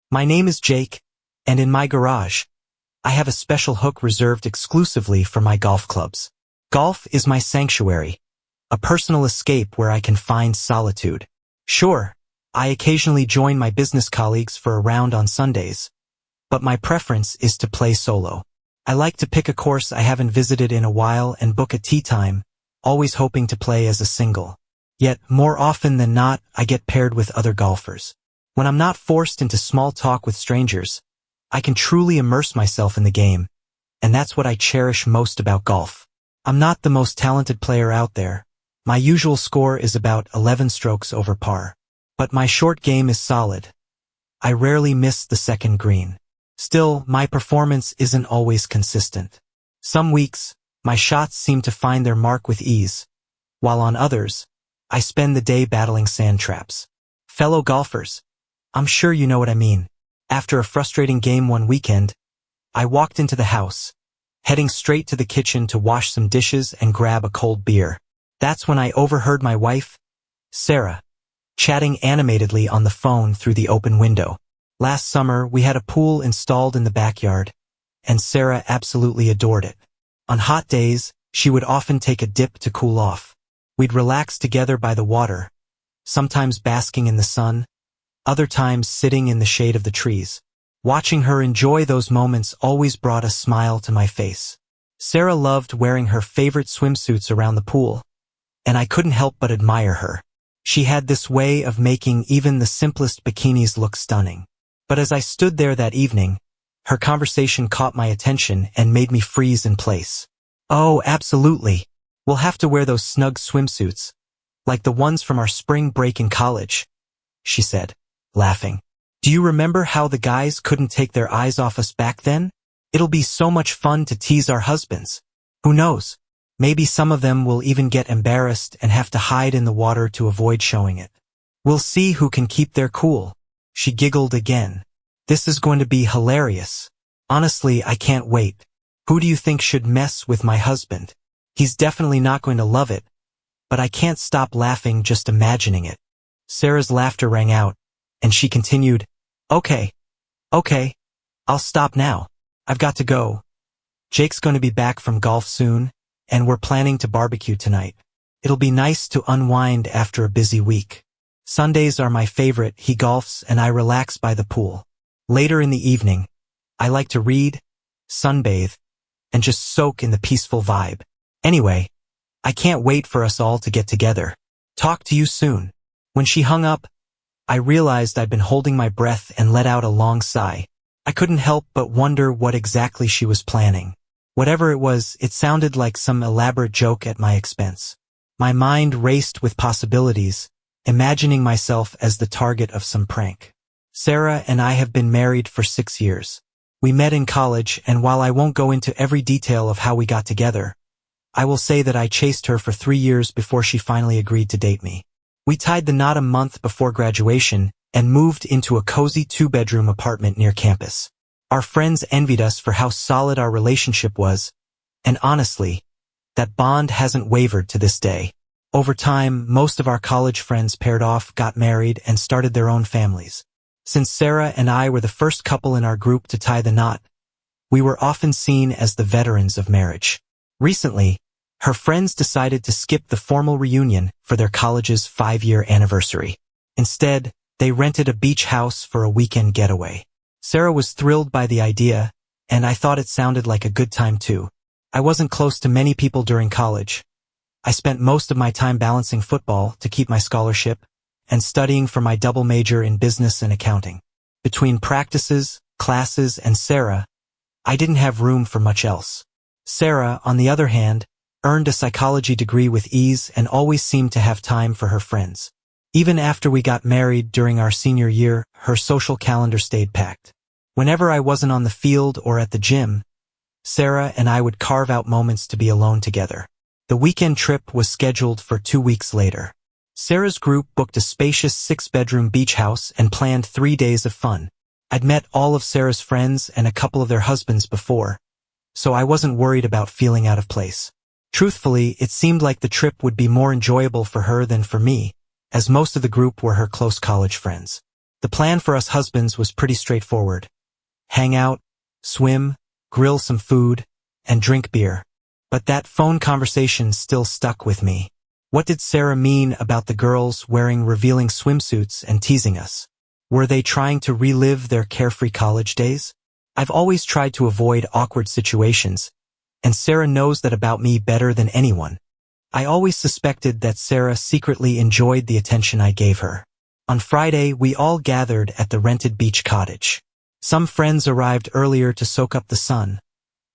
My name is Jake, and in my garage, I have a special hook reserved exclusively for my golf clubs. Golf is my sanctuary, a personal escape where I can find solitude. Sure, I occasionally join my business colleagues for a round on Sundays, but my preference is to play solo. I like to pick a course I haven't visited in a while and book a tee time, always hoping to play as a single. Yet, more often than not, I get paired with other golfers. When I'm not forced into small talk with strangers, I can truly immerse myself in the game, and that's what I cherish most about golf. I'm not the most talented player out there. My usual score is about 11 strokes over par. But my short game is solid. I rarely miss the second green. Still, my performance isn't always consistent. Some weeks, my shots seem to find their mark with ease, while on others, I spend the day battling sand traps. Fellow golfers, I'm sure you know what I mean. After a frustrating game one weekend, I walked into the house, heading straight to the kitchen to wash some dishes and grab a cold beer. That's when I overheard my wife, Sarah, chatting animatedly on the phone through the open window. Last summer, we had a pool installed in the backyard, and Sarah absolutely adored it. On hot days, she would often take a dip to cool off. We'd relax together by the water, sometimes basking in the sun, other times sitting in the shade of the trees. Watching her enjoy those moments always brought a smile to my face. Sarah loved wearing her favorite swimsuits around the pool, and I couldn't help but admire her. She had this way of making even the simplest bikinis look stunning. But as I stood there that evening, her conversation caught my attention and made me freeze in place. "Oh, absolutely. We'll have to wear those snug swimsuits, like the ones from our spring break in college," she said, laughing. "Do you remember how the guys couldn't take their eyes off us back then? It'll be so much fun to tease our husbands. Who knows? Maybe some of them will even get embarrassed and have to hide in the water to avoid showing it. We'll see who can keep their cool." She giggled again. "This is going to be hilarious. Honestly, I can't wait. Who do you think should mess with my husband? He's definitely not going to love it, but I can't stop laughing just imagining it." Sarah's laughter rang out, and she continued, Okay, I'll stop now. I've got to go. Jake's going to be back from golf soon, and we're planning to barbecue tonight. It'll be nice to unwind after a busy week. Sundays are my favorite. He golfs and I relax by the pool. Later in the evening, I like to read, sunbathe, and just soak in the peaceful vibe. Anyway, I can't wait for us all to get together. Talk to you soon. When she hung up, I realized I'd been holding my breath and let out a long sigh. I couldn't help but wonder what exactly she was planning. Whatever it was, it sounded like some elaborate joke at my expense. My mind raced with possibilities, imagining myself as the target of some prank. Sarah and I have been married for 6 years. We met in college, and while I won't go into every detail of how we got together, I will say that I chased her for 3 years before she finally agreed to date me. We tied the knot a month before graduation and moved into a cozy 2-bedroom apartment near campus. Our friends envied us for how solid our relationship was, and honestly, that bond hasn't wavered to this day. Over time, most of our college friends paired off, got married, and started their own families. Since Sarah and I were the first couple in our group to tie the knot, we were often seen as the veterans of marriage. Recently, her friends decided to skip the formal reunion for their college's 5-year anniversary. Instead, they rented a beach house for a weekend getaway. Sarah was thrilled by the idea, and I thought it sounded like a good time too. I wasn't close to many people during college. I spent most of my time balancing football to keep my scholarship and studying for my double major in business and accounting. Between practices, classes, and Sarah, I didn't have room for much else. Sarah, on the other hand, earned a psychology degree with ease and always seemed to have time for her friends. Even after we got married during our senior year, her social calendar stayed packed. Whenever I wasn't on the field or at the gym, Sarah and I would carve out moments to be alone together. The weekend trip was scheduled for 2 weeks later. Sarah's group booked a spacious 6-bedroom beach house and planned 3 days of fun. I'd met all of Sarah's friends and a couple of their husbands before, so I wasn't worried about feeling out of place. Truthfully, it seemed like the trip would be more enjoyable for her than for me, as most of the group were her close college friends. The plan for us husbands was pretty straightforward. Hang out, swim, grill some food, and drink beer. But that phone conversation still stuck with me. What did Sarah mean about the girls wearing revealing swimsuits and teasing us? Were they trying to relive their carefree college days? I've always tried to avoid awkward situations, and Sarah knows that about me better than anyone. I always suspected that Sarah secretly enjoyed the attention I gave her. On Friday, we all gathered at the rented beach cottage. Some friends arrived earlier to soak up the sun,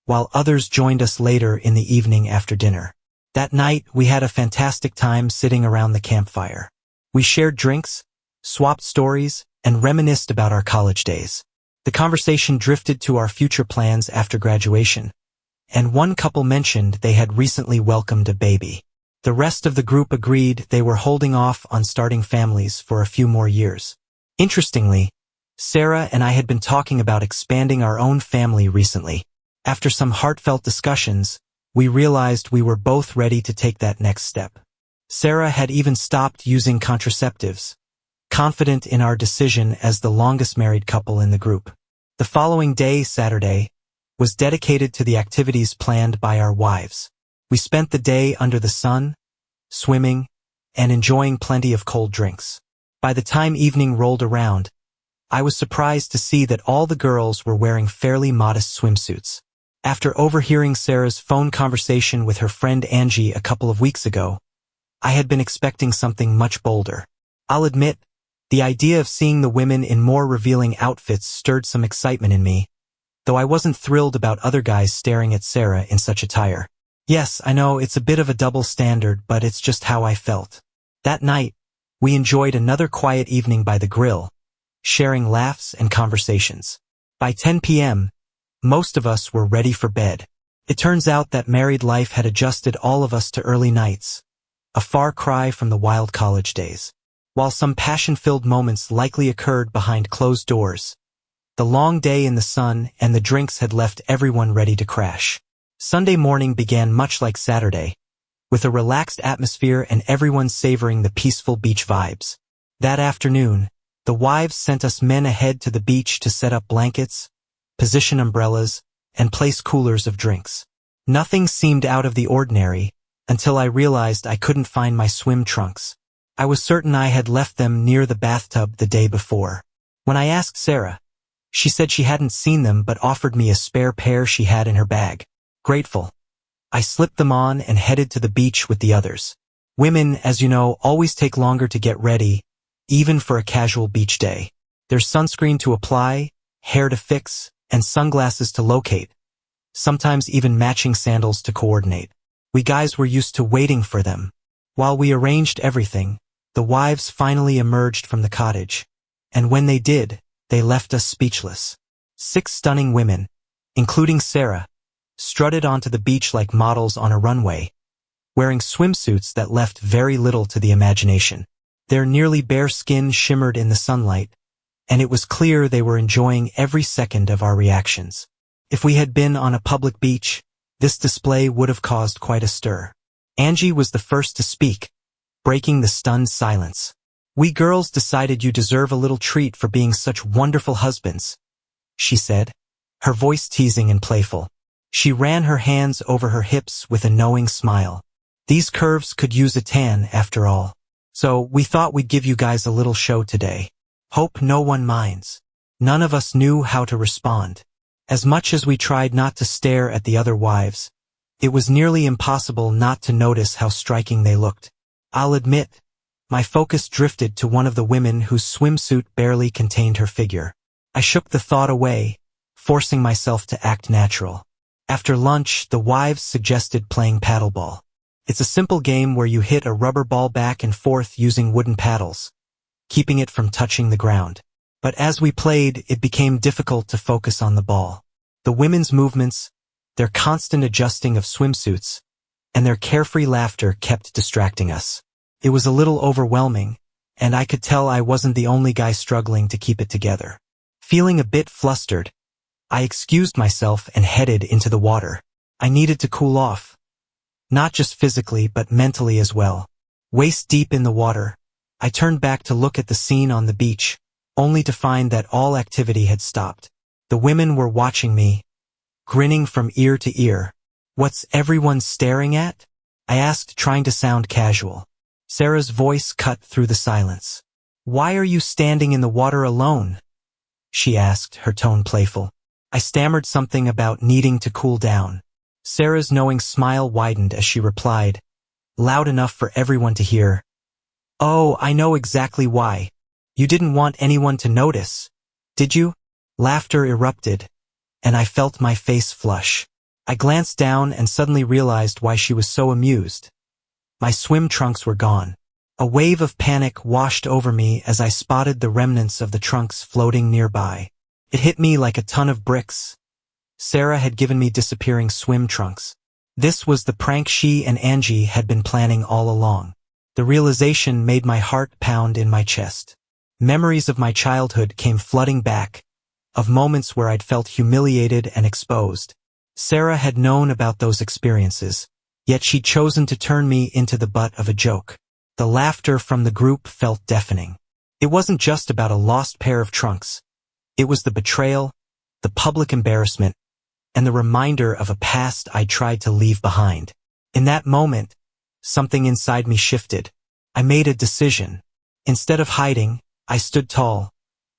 while others joined us later in the evening after dinner. That night, we had a fantastic time sitting around the campfire. We shared drinks, swapped stories, and reminisced about our college days. The conversation drifted to our future plans after graduation, and one couple mentioned they had recently welcomed a baby. The rest of the group agreed they were holding off on starting families for a few more years. Interestingly, Sarah and I had been talking about expanding our own family recently. After some heartfelt discussions, we realized we were both ready to take that next step. Sarah had even stopped using contraceptives, confident in our decision as the longest married couple in the group. The following day, Saturday, was dedicated to the activities planned by our wives. We spent the day under the sun, swimming, and enjoying plenty of cold drinks. By the time evening rolled around, I was surprised to see that all the girls were wearing fairly modest swimsuits. After overhearing Sarah's phone conversation with her friend Angie a couple of weeks ago, I had been expecting something much bolder. I'll admit, the idea of seeing the women in more revealing outfits stirred some excitement in me, though I wasn't thrilled about other guys staring at Sarah in such attire. Yes, I know it's a bit of a double standard, but it's just how I felt. That night, we enjoyed another quiet evening by the grill, sharing laughs and conversations. By 10 p.m., most of us were ready for bed. It turns out that married life had adjusted all of us to early nights, a far cry from the wild college days. While some passion-filled moments likely occurred behind closed doors, the long day in the sun and the drinks had left everyone ready to crash. Sunday morning began much like Saturday, with a relaxed atmosphere and everyone savoring the peaceful beach vibes. That afternoon, the wives sent us men ahead to the beach to set up blankets, position umbrellas, and place coolers of drinks. Nothing seemed out of the ordinary until I realized I couldn't find my swim trunks. I was certain I had left them near the bathtub the day before. When I asked Sarah, she said she hadn't seen them but offered me a spare pair she had in her bag. Grateful, I slipped them on and headed to the beach with the others. Women, as you know, always take longer to get ready, even for a casual beach day. There's sunscreen to apply, hair to fix, and sunglasses to locate, sometimes even matching sandals to coordinate. We guys were used to waiting for them. While we arranged everything, the wives finally emerged from the cottage, and when they did, they left us speechless. 6 stunning women, including Sarah, strutted onto the beach like models on a runway, wearing swimsuits that left very little to the imagination. Their nearly bare skin shimmered in the sunlight, and it was clear they were enjoying every second of our reactions. If we had been on a public beach, this display would have caused quite a stir. Angie was the first to speak, breaking the stunned silence. "We girls decided you deserve a little treat for being such wonderful husbands," she said, her voice teasing and playful. She ran her hands over her hips with a knowing smile. "These curves could use a tan after all. So we thought we'd give you guys a little show today. Hope no one minds." None of us knew how to respond. As much as we tried not to stare at the other wives, it was nearly impossible not to notice how striking they looked. I'll admit, my focus drifted to one of the women whose swimsuit barely contained her figure. I shook the thought away, forcing myself to act natural. After lunch, the wives suggested playing paddleball. It's a simple game where you hit a rubber ball back and forth using wooden paddles, keeping it from touching the ground. But as we played, it became difficult to focus on the ball. The women's movements, their constant adjusting of swimsuits, and their carefree laughter kept distracting us. It was a little overwhelming, and I could tell I wasn't the only guy struggling to keep it together. Feeling a bit flustered, I excused myself and headed into the water. I needed to cool off, not just physically but mentally as well. Waist deep in the water, I turned back to look at the scene on the beach, only to find that all activity had stopped. The women were watching me, grinning from ear to ear. "What's everyone staring at?" I asked, trying to sound casual. Sarah's voice cut through the silence. "Why are you standing in the water alone?" she asked, her tone playful. I stammered something about needing to cool down. Sarah's knowing smile widened as she replied, loud enough for everyone to hear, "Oh, I know exactly why. You didn't want anyone to notice, did you?" Laughter erupted, and I felt my face flush. I glanced down and suddenly realized why she was so amused. My swim trunks were gone. A wave of panic washed over me as I spotted the remnants of the trunks floating nearby. It hit me like a ton of bricks. Sarah had given me disappearing swim trunks. This was the prank she and Angie had been planning all along. The realization made my heart pound in my chest. Memories of my childhood came flooding back, of moments where I'd felt humiliated and exposed. Sarah had known about those experiences, yet she'd chosen to turn me into the butt of a joke. The laughter from the group felt deafening. It wasn't just about a lost pair of trunks. It was the betrayal, the public embarrassment, and the reminder of a past I tried to leave behind. In that moment, something inside me shifted. I made a decision. Instead of hiding, I stood tall,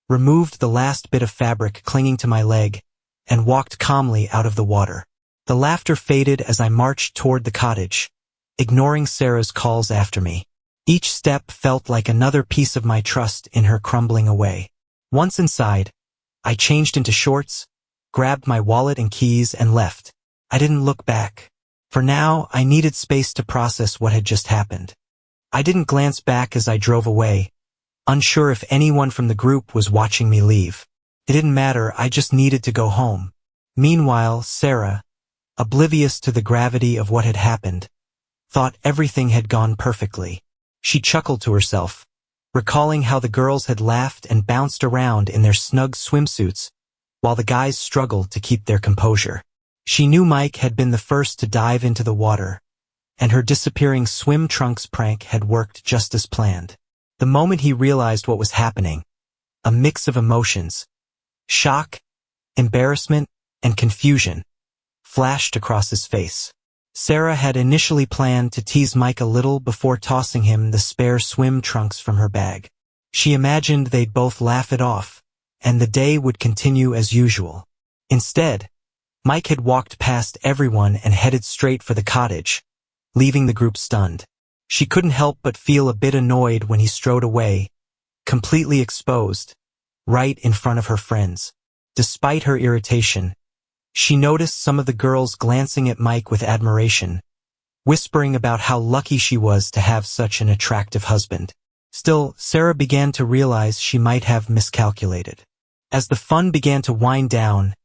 removed the last bit of fabric clinging to my leg, and walked calmly out of the water. The laughter faded as I marched toward the cottage, ignoring Sarah's calls after me. Each step felt like another piece of my trust in her crumbling away. Once inside, I changed into shorts, grabbed my wallet and keys, and left. I didn't look back. For now, I needed space to process what had just happened. I didn't glance back as I drove away, unsure if anyone from the group was watching me leave. It didn't matter, I just needed to go home. Meanwhile, Sarah, oblivious to the gravity of what had happened, thought everything had gone perfectly. She chuckled to herself, recalling how the girls had laughed and bounced around in their snug swimsuits, while the guys struggled to keep their composure. She knew Mike had been the first to dive into the water, and her disappearing swim trunks prank had worked just as planned. The moment he realized what was happening, a mix of emotions, shock, embarrassment, and confusion, flashed across his face. Sarah had initially planned to tease Mike a little before tossing him the spare swim trunks from her bag. She imagined they'd both laugh it off, and the day would continue as usual. Instead, Mike had walked past everyone and headed straight for the cottage, leaving the group stunned. She couldn't help but feel a bit annoyed when he strode away, completely exposed, right in front of her friends. Despite her irritation, she noticed some of the girls glancing at Mike with admiration, whispering about how lucky she was to have such an attractive husband. Still, Sarah began to realize she might have miscalculated. As the fun began to wind down,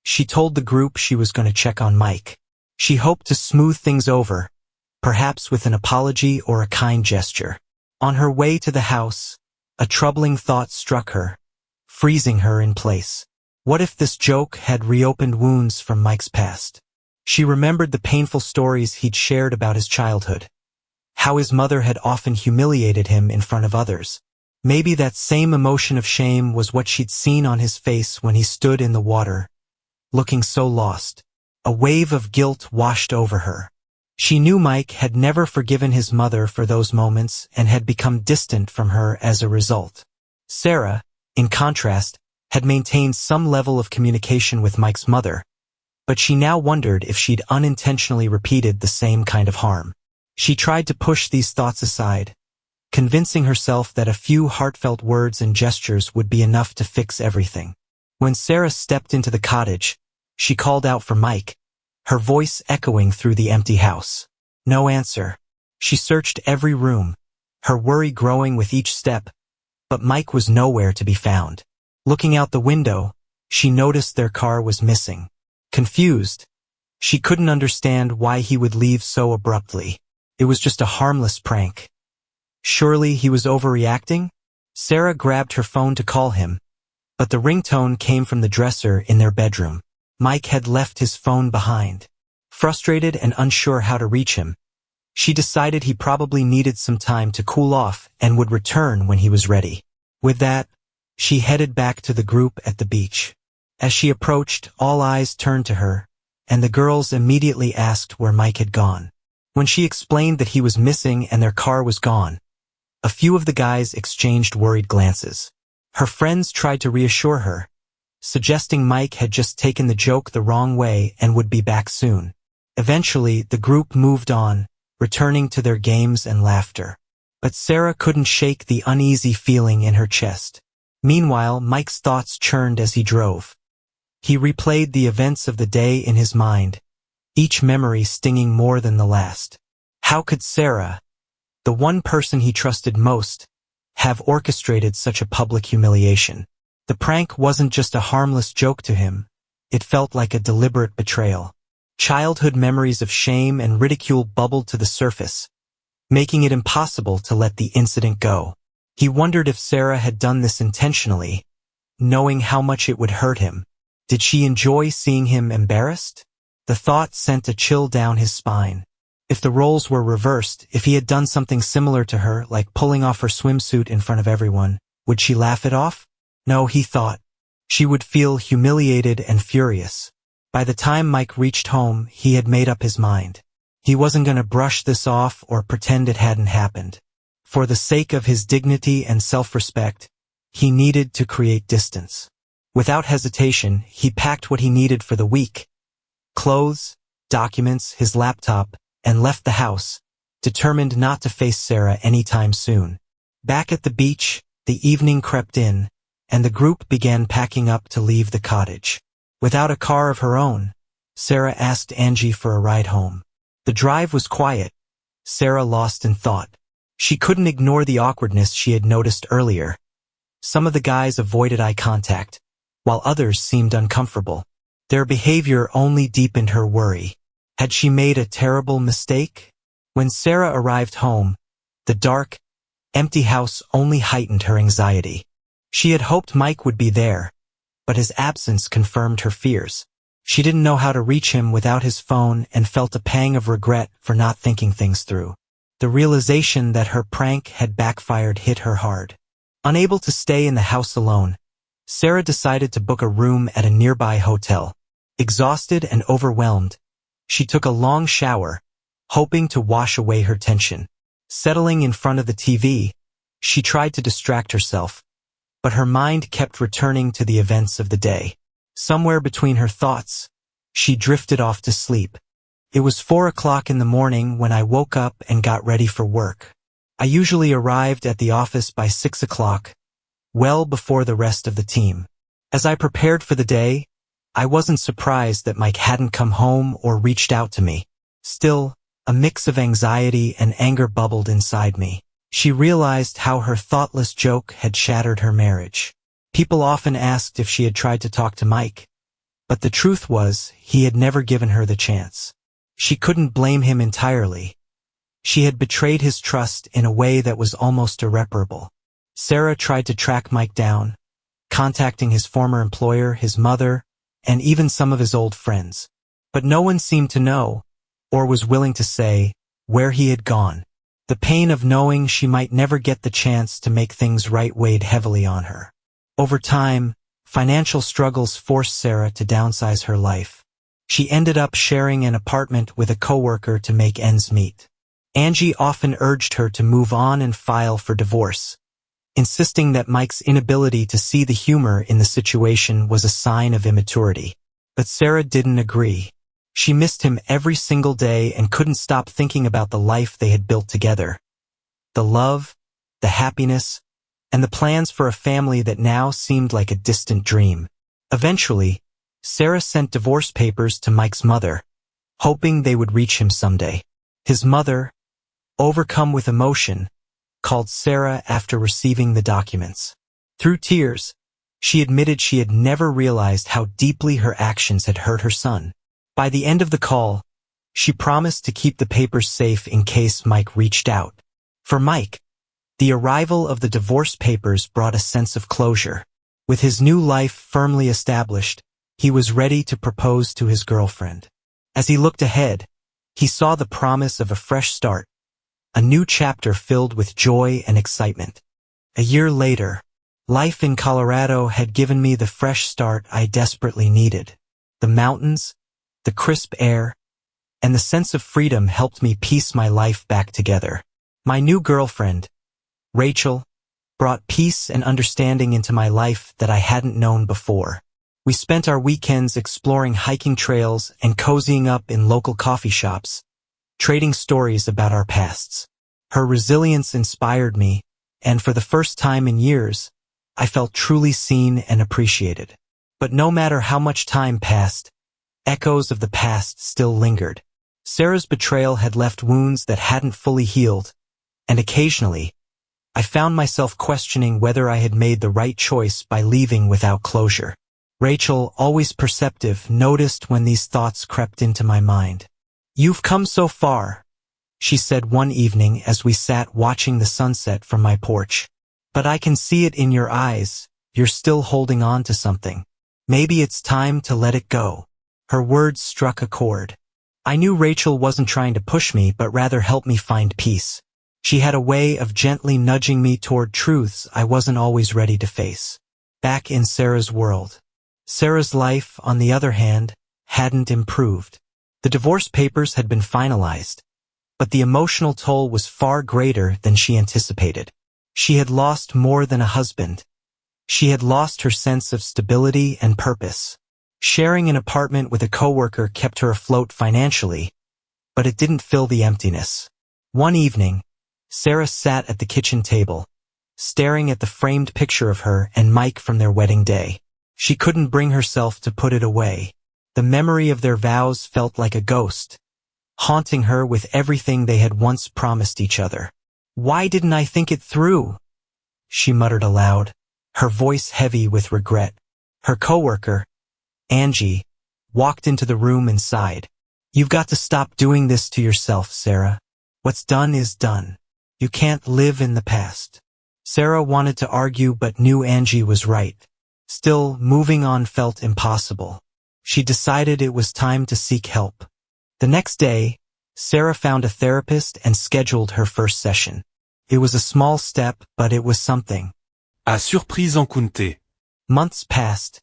she told the group she was going to check on Mike. She hoped to smooth things over, perhaps with an apology or a kind gesture. On her way to the house, a troubling thought struck her, freezing her in place. What if this joke had reopened wounds from Mike's past? She remembered the painful stories he'd shared about his childhood, how his mother had often humiliated him in front of others. Maybe that same emotion of shame was what she'd seen on his face when he stood in the water, looking so lost. A wave of guilt washed over her. She knew Mike had never forgiven his mother for those moments and had become distant from her as a result. Sarah, in contrast, had maintained some level of communication with Mike's mother, but she now wondered if she'd unintentionally repeated the same kind of harm. She tried to push these thoughts aside, convincing herself that a few heartfelt words and gestures would be enough to fix everything. When Sarah stepped into the cottage, she called out for Mike, her voice echoing through the empty house. No answer. She searched every room, her worry growing with each step, but Mike was nowhere to be found. Looking out the window, she noticed their car was missing. Confused, she couldn't understand why he would leave so abruptly. It was just a harmless prank. Surely he was overreacting? Sarah grabbed her phone to call him, but the ringtone came from the dresser in their bedroom. Mike had left his phone behind. Frustrated and unsure how to reach him, she decided he probably needed some time to cool off and would return when he was ready. With that, She headed back to the group at the beach. As she approached, all eyes turned to her, and the girls immediately asked where Mike had gone. When she explained that he was missing and their car was gone, a few of the guys exchanged worried glances. Her friends tried to reassure her, suggesting Mike had just taken the joke the wrong way and would be back soon. Eventually, the group moved on, returning to their games and laughter. But Sarah couldn't shake the uneasy feeling in her chest. Meanwhile, Mike's thoughts churned as he drove. He replayed the events of the day in his mind, each memory stinging more than the last. How could Sarah, the one person he trusted most, have orchestrated such a public humiliation? The prank wasn't just a harmless joke to him, it felt like a deliberate betrayal. Childhood memories of shame and ridicule bubbled to the surface, making it impossible to let the incident go. He wondered if Sarah had done this intentionally, knowing how much it would hurt him. Did she enjoy seeing him embarrassed? The thought sent a chill down his spine. If the roles were reversed, if he had done something similar to her, like pulling off her swimsuit in front of everyone, would she laugh it off? No, he thought. She would feel humiliated and furious. By the time Mike reached home, he had made up his mind. He wasn't going to brush this off or pretend it hadn't happened. For the sake of his dignity and self-respect, he needed to create distance. Without hesitation, he packed what he needed for the week: clothes, documents, his laptop, and left the house, determined not to face Sarah anytime soon. Back at the beach, the evening crept in, and the group began packing up to leave the cottage. Without a car of her own, Sarah asked Angie for a ride home. The drive was quiet, Sarah lost in thought. She couldn't ignore the awkwardness she had noticed earlier. Some of the guys avoided eye contact, while others seemed uncomfortable. Their behavior only deepened her worry. Had she made a terrible mistake? When Sarah arrived home, the dark, empty house only heightened her anxiety. She had hoped Mike would be there, but his absence confirmed her fears. She didn't know how to reach him without his phone and felt a pang of regret for not thinking things through. The realization that her prank had backfired hit her hard. Unable to stay in the house alone, Sarah decided to book a room at a nearby hotel. Exhausted and overwhelmed, she took a long shower, hoping to wash away her tension. Settling in front of the TV, she tried to distract herself, but her mind kept returning to the events of the day. Somewhere between her thoughts, she drifted off to sleep. It was 4 o'clock in the morning when I woke up and got ready for work. I usually arrived at the office by 6 o'clock, well before the rest of the team. As I prepared for the day, I wasn't surprised that Mike hadn't come home or reached out to me. Still, a mix of anxiety and anger bubbled inside me. She realized how her thoughtless joke had shattered her marriage. People often asked if she had tried to talk to Mike, but the truth was, he had never given her the chance. She couldn't blame him entirely. She had betrayed his trust in a way that was almost irreparable. Sarah tried to track Mike down, contacting his former employer, his mother, and even some of his old friends. But no one seemed to know, or was willing to say, where he had gone. The pain of knowing she might never get the chance to make things right weighed heavily on her. Over time, financial struggles forced Sarah to downsize her life. She ended up sharing an apartment with a coworker to make ends meet. Angie often urged her to move on and file for divorce, insisting that Mike's inability to see the humor in the situation was a sign of immaturity. But Sarah didn't agree. She missed him every single day and couldn't stop thinking about the life they had built together. The love, the happiness, and the plans for a family that now seemed like a distant dream. Eventually, Sarah sent divorce papers to Mike's mother, hoping they would reach him someday. His mother, overcome with emotion, called Sarah after receiving the documents. Through tears, she admitted she had never realized how deeply her actions had hurt her son. By the end of the call, she promised to keep the papers safe in case Mike reached out. For Mike, the arrival of the divorce papers brought a sense of closure. With his new life firmly established, he was ready to propose to his girlfriend. As he looked ahead, he saw the promise of a fresh start, a new chapter filled with joy and excitement. A year later, Life in Colorado had given me the fresh start I desperately needed. The mountains, the crisp air, and the sense of freedom helped me piece my life back together. My new girlfriend, Rachel, brought peace and understanding into my life that I hadn't known before. We spent our weekends exploring hiking trails and cozying up in local coffee shops, trading stories about our pasts. Her resilience inspired me, and for the first time in years, I felt truly seen and appreciated. But no matter how much time passed, echoes of the past still lingered. Sarah's betrayal had left wounds that hadn't fully healed, and occasionally, I found myself questioning whether I had made the right choice by leaving without closure. Rachel, always perceptive, noticed when these thoughts crept into my mind. "You've come so far," she said one evening as we sat watching the sunset from my porch. "But I can see it in your eyes, you're still holding on to something. Maybe it's time to let it go." Her words struck a chord. I knew Rachel wasn't trying to push me, but rather help me find peace. She had a way of gently nudging me toward truths I wasn't always ready to face. Back in Sarah's world. Sarah's life, on the other hand, hadn't improved. The divorce papers had been finalized, but the emotional toll was far greater than she anticipated. She had lost more than a husband. She had lost her sense of stability and purpose. Sharing an apartment with a coworker kept her afloat financially, but it didn't fill the emptiness. One evening, Sarah sat at the kitchen table, staring at the framed picture of her and Mike from their wedding day. She couldn't bring herself to put it away. The memory of their vows felt like a ghost, haunting her with everything they had once promised each other. "Why didn't I think it through?" she muttered aloud, her voice heavy with regret. Her coworker, Angie, walked into the room and sighed. "You've got to stop doing this to yourself, Sarah. What's done is done. You can't live in the past." Sarah wanted to argue but knew Angie was right. Still, moving on felt impossible. She decided it was time to seek help. The next day, Sarah found a therapist and scheduled her first session. It was a small step, but it was something. À surprise en compté. Months passed,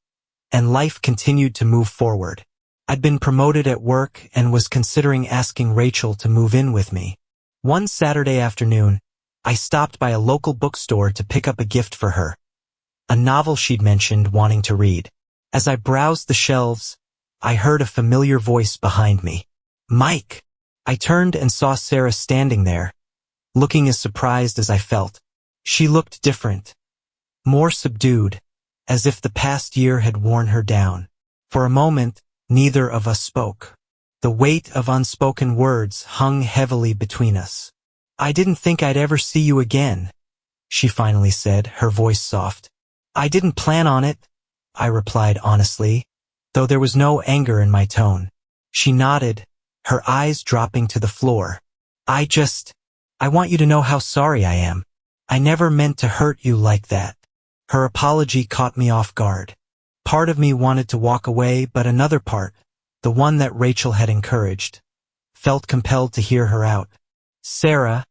and life continued to move forward. I'd been promoted at work and was considering asking Rachel to move in with me. One Saturday afternoon, I stopped by a local bookstore to pick up a gift for her, a novel she'd mentioned wanting to read. As I browsed the shelves, I heard a familiar voice behind me. "Mike!" I turned and saw Sarah standing there, looking as surprised as I felt. She looked different, more subdued, as if the past year had worn her down. For a moment, neither of us spoke. The weight of unspoken words hung heavily between us. "I didn't think I'd ever see you again," she finally said, her voice soft. "I didn't plan on it," I replied honestly, though there was no anger in my tone. She nodded, her eyes dropping to the floor. I want you to know how sorry I am. I never meant to hurt you like that." Her apology caught me off guard. Part of me wanted to walk away, but another part, the one that Rachel had encouraged, felt compelled to hear her out. "Sarah,"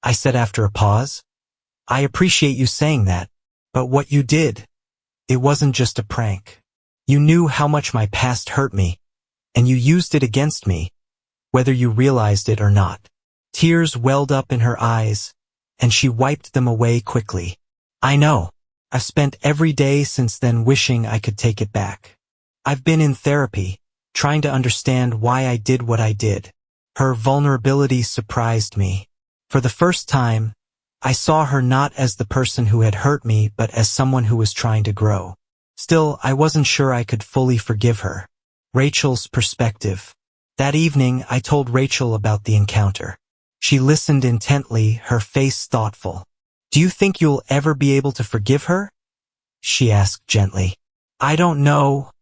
I said after a pause, "I appreciate you saying that, but what you did, it wasn't just a prank. You knew how much my past hurt me, and you used it against me, whether you realized it or not." Tears welled up in her eyes, and she wiped them away quickly. "I know. I've spent every day since then wishing I could take it back. I've been in therapy, trying to understand why I did what I did." Her vulnerability surprised me. For the first time, I saw her not as the person who had hurt me, but as someone who was trying to grow. Still, I wasn't sure I could fully forgive her. Rachel's perspective. That evening, I told Rachel about the encounter. She listened intently, her face thoughtful. "Do you think you'll ever be able to forgive her?" she asked gently. "I don't know,"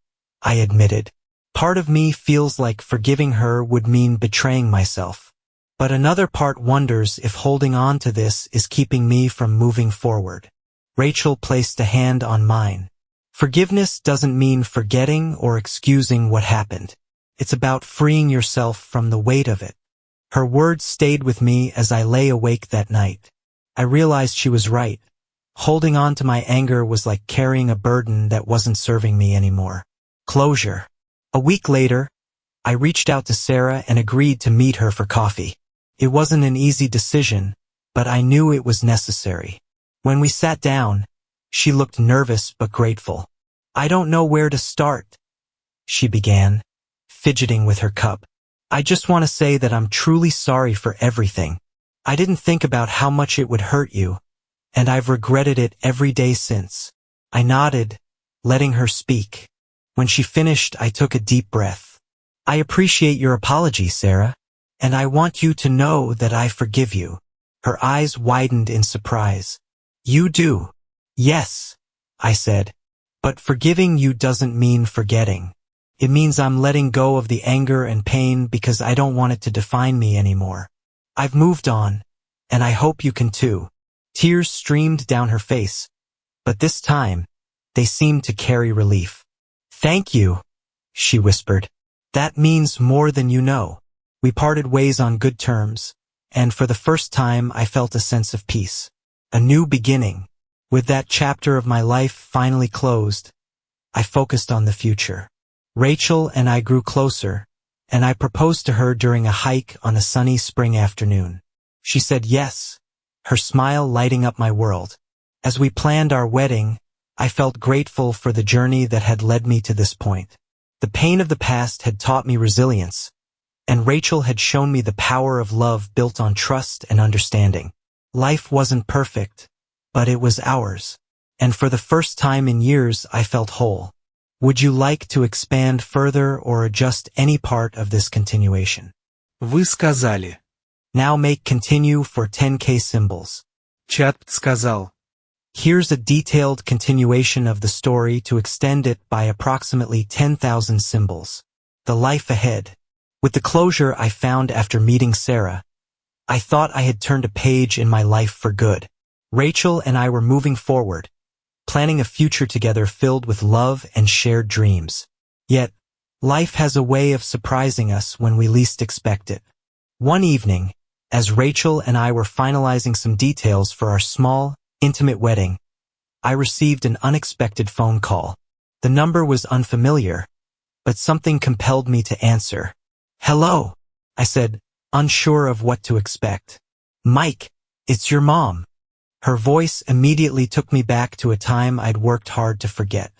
I admitted. "Part of me feels like forgiving her would mean betraying myself. But another part wonders if holding on to this is keeping me from moving forward." Rachel placed a hand on mine. "Forgiveness doesn't mean forgetting or excusing what happened. It's about freeing yourself from the weight of it." Her words stayed with me as I lay awake that night. I realized she was right. Holding on to my anger was like carrying a burden that wasn't serving me anymore. Closure. A week later, I reached out to Sarah and agreed to meet her for coffee. It wasn't an easy decision, but I knew it was necessary. When we sat down, she looked nervous but grateful. "I don't know where to start," she began, fidgeting with her cup. "I just want to say that I'm truly sorry for everything. I didn't think about how much it would hurt you, and I've regretted it every day since." I nodded, letting her speak. When she finished, I took a deep breath. "I appreciate your apology, Sarah, and I want you to know that I forgive you." Her eyes widened in surprise. "You do?" "Yes," I said, "but forgiving you doesn't mean forgetting. It means I'm letting go of the anger and pain because I don't want it to define me anymore. I've moved on, and I hope you can too." Tears streamed down her face, but this time, they seemed to carry relief. "Thank you," she whispered. "That means more than you know." We parted ways on good terms, and for the first time I felt a sense of peace. A new beginning. With that chapter of my life finally closed, I focused on the future. Rachel and I grew closer, and I proposed to her during a hike on a sunny spring afternoon. She said yes, her smile lighting up my world. As we planned our wedding, I felt grateful for the journey that had led me to this point. The pain of the past had taught me resilience, and Rachel had shown me the power of love built on trust and understanding. Life wasn't perfect, but it was ours, and for the first time in years I felt whole. Would you like to expand further or adjust any part of this continuation? Вы сказали. Now make continue for 10K symbols. Чат сказал. Here's a detailed continuation of the story to extend it by approximately 10,000 symbols. The life ahead. With the closure I found after meeting Sarah, I thought I had turned a page in my life for good. Rachel and I were moving forward, planning a future together filled with love and shared dreams. Yet, life has a way of surprising us when we least expect it. One evening, as Rachel and I were finalizing some details for our small, intimate wedding, I received an unexpected phone call. The number was unfamiliar, but something compelled me to answer. "Hello," I said, unsure of what to expect. "Mike, it's your mom." Her voice immediately took me back to a time I'd worked hard to forget.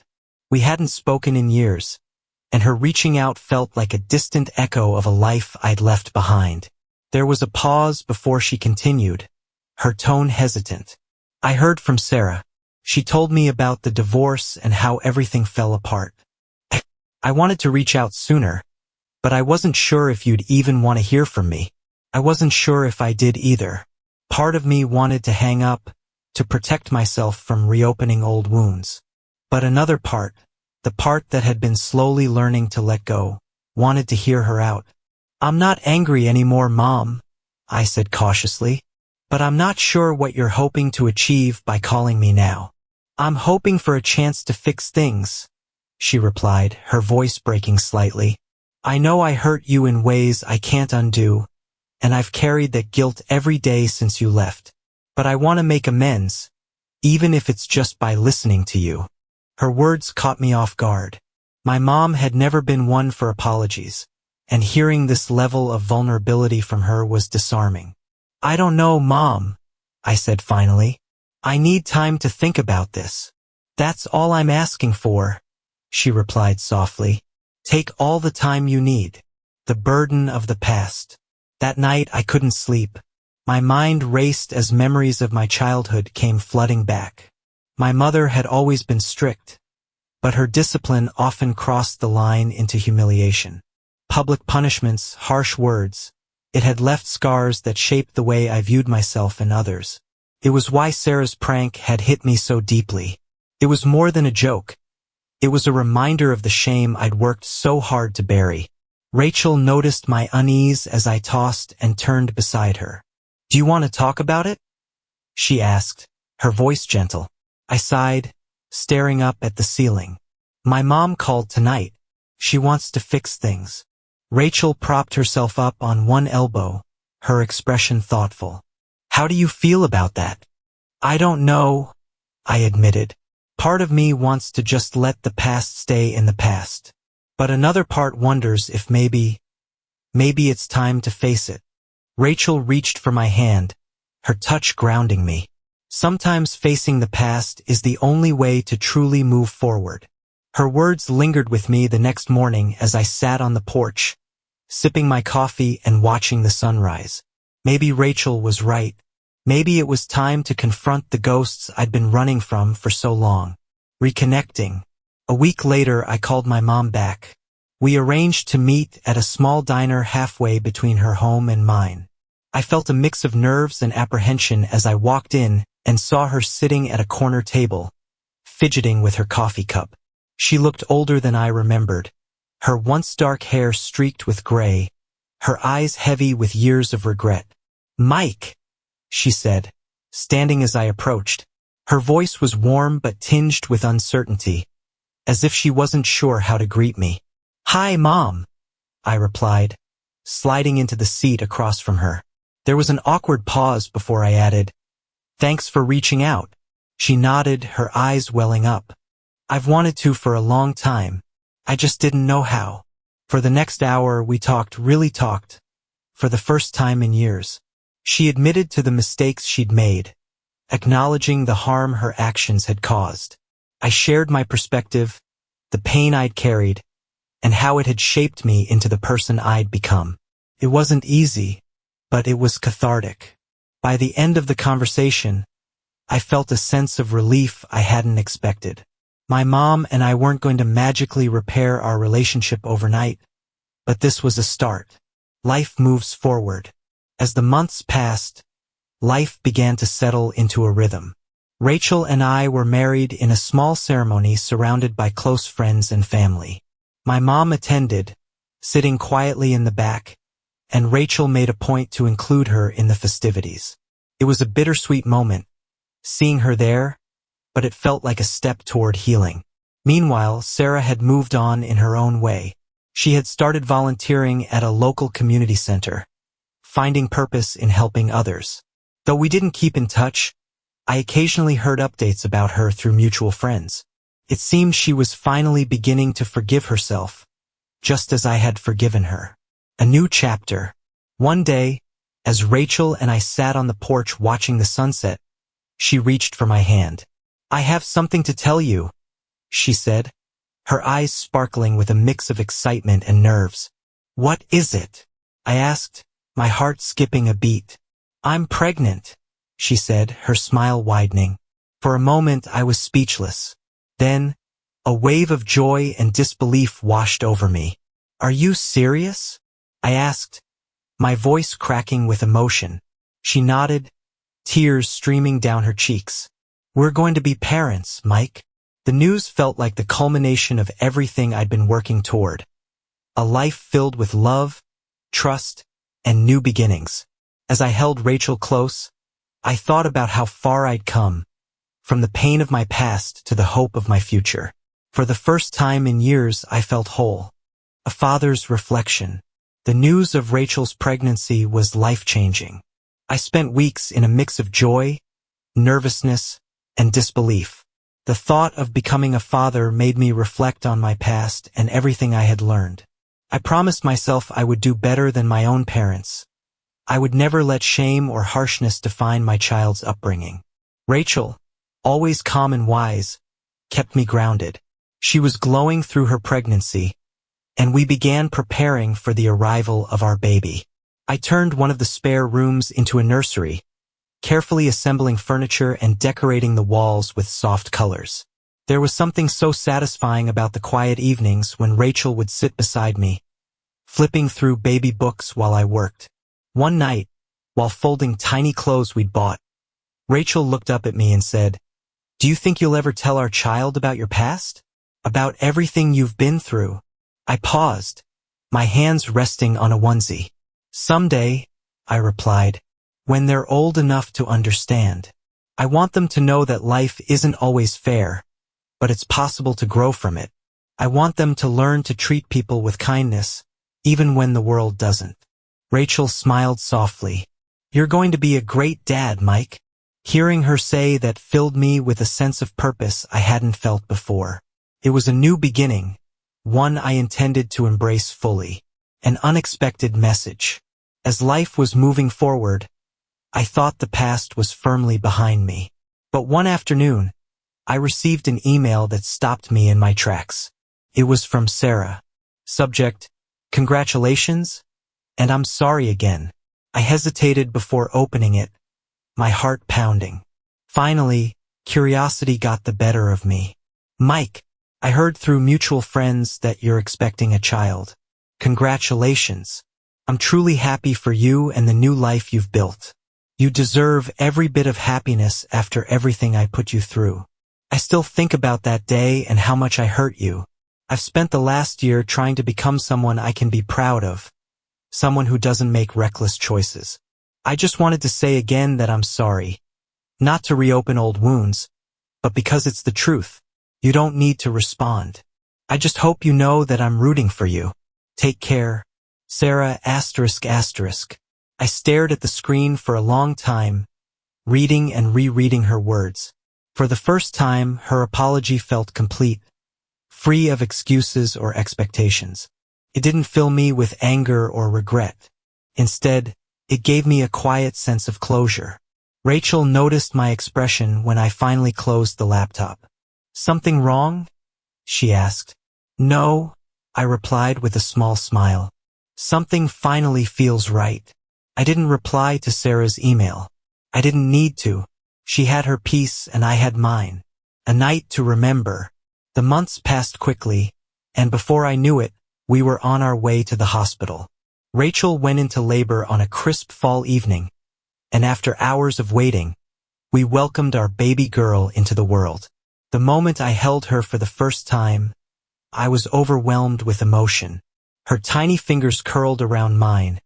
We hadn't spoken in years, and her reaching out felt like a distant echo of a life I'd left behind. There was a pause before she continued, her tone hesitant. "I heard from Sarah. She told me about the divorce and how everything fell apart. I wanted to reach out sooner, but I wasn't sure if you'd even want to hear from me. I wasn't sure if I did either." Part of me wanted to hang up, to protect myself from reopening old wounds. But another part, the part that had been slowly learning to let go, wanted to hear her out. "I'm not angry anymore, Mom," I said cautiously. "But I'm not sure what you're hoping to achieve by calling me now." "I'm hoping for a chance to fix things," she replied, her voice breaking slightly. "I know I hurt you in ways I can't undo, and I've carried that guilt every day since you left. But I want to make amends, even if it's just by listening to you." Her words caught me off guard. My mom had never been one for apologies, and hearing this level of vulnerability from her was disarming. "I don't know, Mom," I said finally. "I need time to think about this." "That's all I'm asking for," she replied softly. "Take all the time you need." The burden of the past. That night I couldn't sleep. My mind raced as memories of my childhood came flooding back. My mother had always been strict, but her discipline often crossed the line into humiliation. Public punishments, harsh words. It had left scars that shaped the way I viewed myself and others. It was why Sarah's prank had hit me so deeply. It was more than a joke. It was a reminder of the shame I'd worked so hard to bury. Rachel noticed my unease as I tossed and turned beside her. "Do you want to talk about it?" she asked, her voice gentle. I sighed, staring up at the ceiling. "My mom called tonight. She wants to fix things." Rachel propped herself up on one elbow, her expression thoughtful. "How do you feel about that?" "I don't know," I admitted. Part of me wants to just let the past stay in the past. But another part wonders if maybe it's time to face it. Rachel reached for my hand, her touch grounding me. Sometimes facing the past is the only way to truly move forward. Her words lingered with me the next morning as I sat on the porch, sipping my coffee and watching the sunrise. Maybe Rachel was right. Maybe it was time to confront the ghosts I'd been running from for so long. Reconnecting. A week later, I called my mom back. We arranged to meet at a small diner halfway between her home and mine. I felt a mix of nerves and apprehension as I walked in and saw her sitting at a corner table, fidgeting with her coffee cup. She looked older than I remembered, her once dark hair streaked with gray, her eyes heavy with years of regret. "Mike," she said, standing as I approached. Her voice was warm but tinged with uncertainty, as if she wasn't sure how to greet me. "Hi, Mom," I replied, sliding into the seat across from her. There was an awkward pause before I added, "Thanks for reaching out." She nodded, her eyes welling up. "I've wanted to for a long time. I just didn't know how." For the next hour, we really talked, for the first time in years. She admitted to the mistakes she'd made, acknowledging the harm her actions had caused. I shared my perspective, the pain I'd carried, and how it had shaped me into the person I'd become. It wasn't easy, but it was cathartic. By the end of the conversation, I felt a sense of relief I hadn't expected. My mom and I weren't going to magically repair our relationship overnight, but this was a start. Life moves forward. As the months passed, life began to settle into a rhythm. Rachel and I were married in a small ceremony surrounded by close friends and family. My mom attended, sitting quietly in the back, and Rachel made a point to include her in the festivities. It was a bittersweet moment, seeing her there, but it felt like a step toward healing. Meanwhile, Sarah had moved on in her own way. She had started volunteering at a local community center, finding purpose in helping others. Though we didn't keep in touch, I occasionally heard updates about her through mutual friends. It seemed she was finally beginning to forgive herself, just as I had forgiven her. A new chapter. One day, as Rachel and I sat on the porch watching the sunset, she reached for my hand. "I have something to tell you," she said, her eyes sparkling with a mix of excitement and nerves. "What is it?" I asked, my heart skipping a beat. "I'm pregnant," she said, her smile widening. For a moment I was speechless. Then, a wave of joy and disbelief washed over me. "Are you serious?" I asked, my voice cracking with emotion. She nodded, tears streaming down her cheeks. "We're going to be parents, Mike." The news felt like the culmination of everything I'd been working toward. A life filled with love, trust, and new beginnings. As I held Rachel close, I thought about how far I'd come, from the pain of my past to the hope of my future. For the first time in years, I felt whole. A father's reflection. The news of Rachel's pregnancy was life-changing. I spent weeks in a mix of joy, nervousness, and disbelief. The thought of becoming a father made me reflect on my past and everything I had learned. I promised myself I would do better than my own parents. I would never let shame or harshness define my child's upbringing. Rachel, always calm and wise, kept me grounded. She was glowing through her pregnancy, and we began preparing for the arrival of our baby. I turned one of the spare rooms into a nursery, carefully assembling furniture and decorating the walls with soft colors. There was something so satisfying about the quiet evenings when Rachel would sit beside me, flipping through baby books while I worked. One night, while folding tiny clothes we'd bought, Rachel looked up at me and said, "Do you think you'll ever tell our child about your past? About everything you've been through?" I paused, my hands resting on a onesie. "Someday," I replied, "when they're old enough to understand. I want them to know that life isn't always fair, but it's possible to grow from it. I want them to learn to treat people with kindness, even when the world doesn't." Rachel smiled softly. "You're going to be a great dad, Mike. Hearing her say that filled me with a sense of purpose I hadn't felt before. It was a new beginning, one I intended to embrace fully. An unexpected message. As life was moving forward, I thought the past was firmly behind me. But one afternoon, I received an email that stopped me in my tracks. It was from Sarah. Subject, "Congratulations, and I'm sorry again." I hesitated before opening it, my heart pounding. Finally, curiosity got the better of me. "Mike, I heard through mutual friends that you're expecting a child. Congratulations. I'm truly happy for you and the new life you've built. You deserve every bit of happiness after everything I put you through. I still think about that day and how much I hurt you. I've spent the last year trying to become someone I can be proud of, someone who doesn't make reckless choices. I just wanted to say again that I'm sorry. Not to reopen old wounds, but because it's the truth. You don't need to respond. I just hope you know that I'm rooting for you. Take care. Sarah ****. I stared at the screen for a long time, reading and rereading her words. For the first time, her apology felt complete, free of excuses or expectations. It didn't fill me with anger or regret. Instead, it gave me a quiet sense of closure. Rachel noticed my expression when I finally closed the laptop. "Something wrong?" she asked. "No," I replied with a small smile. "Something finally feels right." I didn't reply to Sarah's email. I didn't need to. She had her peace and I had mine. A night to remember. The months passed quickly, and before I knew it, we were on our way to the hospital. Rachel went into labor on a crisp fall evening, and after hours of waiting, we welcomed our baby girl into the world. The moment I held her for the first time, I was overwhelmed with emotion. Her tiny fingers curled around mine,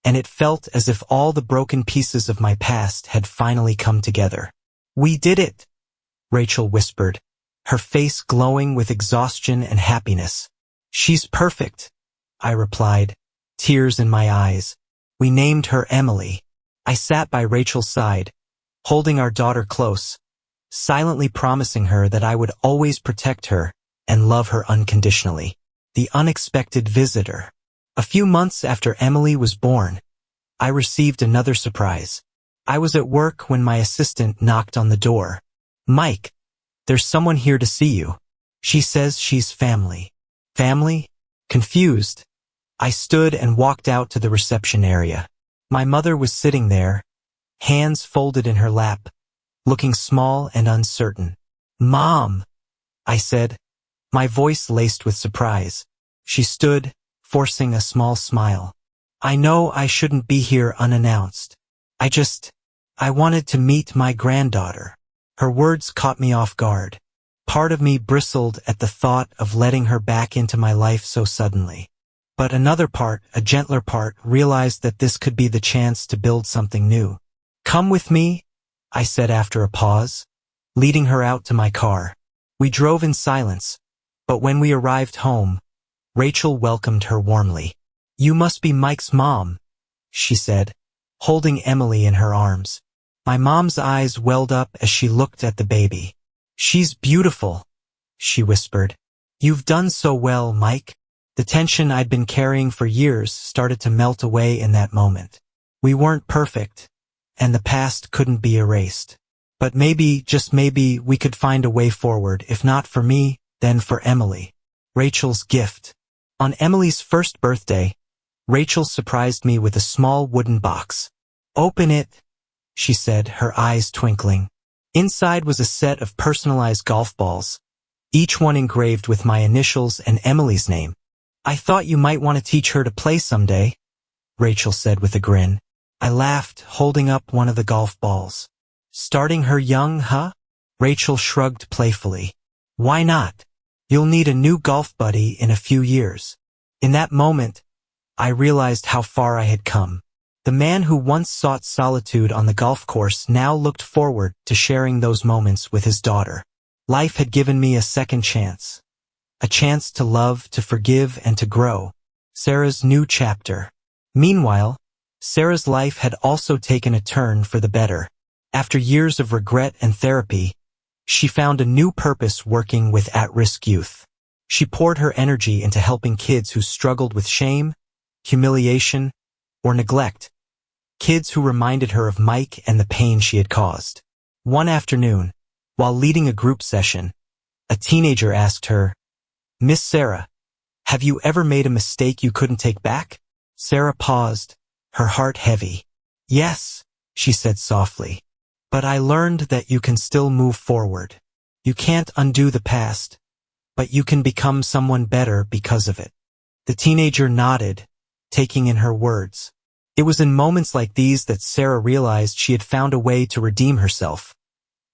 and it felt as if all the broken pieces of my past had finally come together. "We did it," Rachel whispered, her face glowing with exhaustion and happiness. "She's perfect," I replied, tears in my eyes. We named her Emily. I sat by Rachel's side, holding our daughter close, silently promising her that I would always protect her and love her unconditionally. The unexpected visitor. A few months after Emily was born, I received another surprise. I was at work when my assistant knocked on the door. "Mike, there's someone here to see you. She says she's family." Family? Confused, I stood and walked out to the reception area. My mother was sitting there, hands folded in her lap, looking small and uncertain. "Mom," I said, my voice laced with surprise. She stood, forcing a small smile. "I know I shouldn't be here unannounced. I wanted to meet my granddaughter." Her words caught me off guard. Part of me bristled at the thought of letting her back into my life so suddenly. But another part, a gentler part, realized that this could be the chance to build something new. "Come with me," I said after a pause, leading her out to my car. We drove in silence, but when we arrived home, Rachel welcomed her warmly. "You must be Mike's mom," she said, holding Emily in her arms. My mom's eyes welled up as she looked at the baby. "She's beautiful," she whispered. "You've done so well, Mike." The tension I'd been carrying for years started to melt away in that moment. We weren't perfect, and the past couldn't be erased. But maybe, just maybe, we could find a way forward, if not for me, then for Emily. Rachel's gift. On Emily's first birthday, Rachel surprised me with a small wooden box. "Open it," she said, her eyes twinkling. Inside was a set of personalized golf balls, each one engraved with my initials and Emily's name. "I thought you might want to teach her to play someday," Rachel said with a grin. I laughed, holding up one of the golf balls. "Starting her young, huh?" Rachel shrugged playfully. "Why not? You'll need a new golf buddy in a few years." In that moment, I realized how far I had come. The man who once sought solitude on the golf course now looked forward to sharing those moments with his daughter. Life had given me a second chance. A chance to love, to forgive, and to grow. Sarah's new chapter. Meanwhile, Sarah's life had also taken a turn for the better. After years of regret and therapy, she found a new purpose working with at-risk youth. She poured her energy into helping kids who struggled with shame, humiliation, or neglect, kids who reminded her of Mike and the pain she had caused. One afternoon, while leading a group session, a teenager asked her, "Miss Sarah, have you ever made a mistake you couldn't take back?" Sarah paused, her heart heavy. "Yes," she said softly. "But I learned that you can still move forward. You can't undo the past, but you can become someone better because of it." The teenager nodded, taking in her words. It was in moments like these that Sarah realized she had found a way to redeem herself,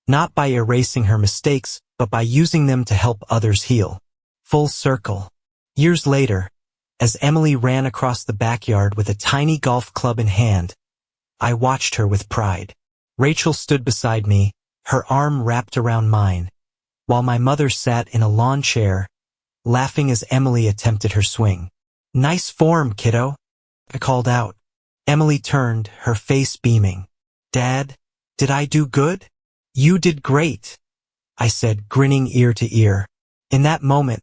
not by erasing her mistakes, but by using them to help others heal. Full circle. Years later, as Emily ran across the backyard with a tiny golf club in hand, I watched her with pride. Rachel stood beside me, her arm wrapped around mine, while my mother sat in a lawn chair, laughing as Emily attempted her swing. "Nice form, kiddo," I called out. Emily turned, her face beaming. "Dad, did I do good?" "You did great," I said, grinning ear to ear. In that moment,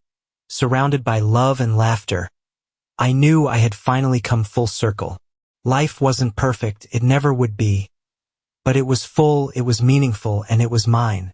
surrounded by love and laughter, I knew I had finally come full circle. Life wasn't perfect, it never would be. But it was full, it was meaningful, and it was mine.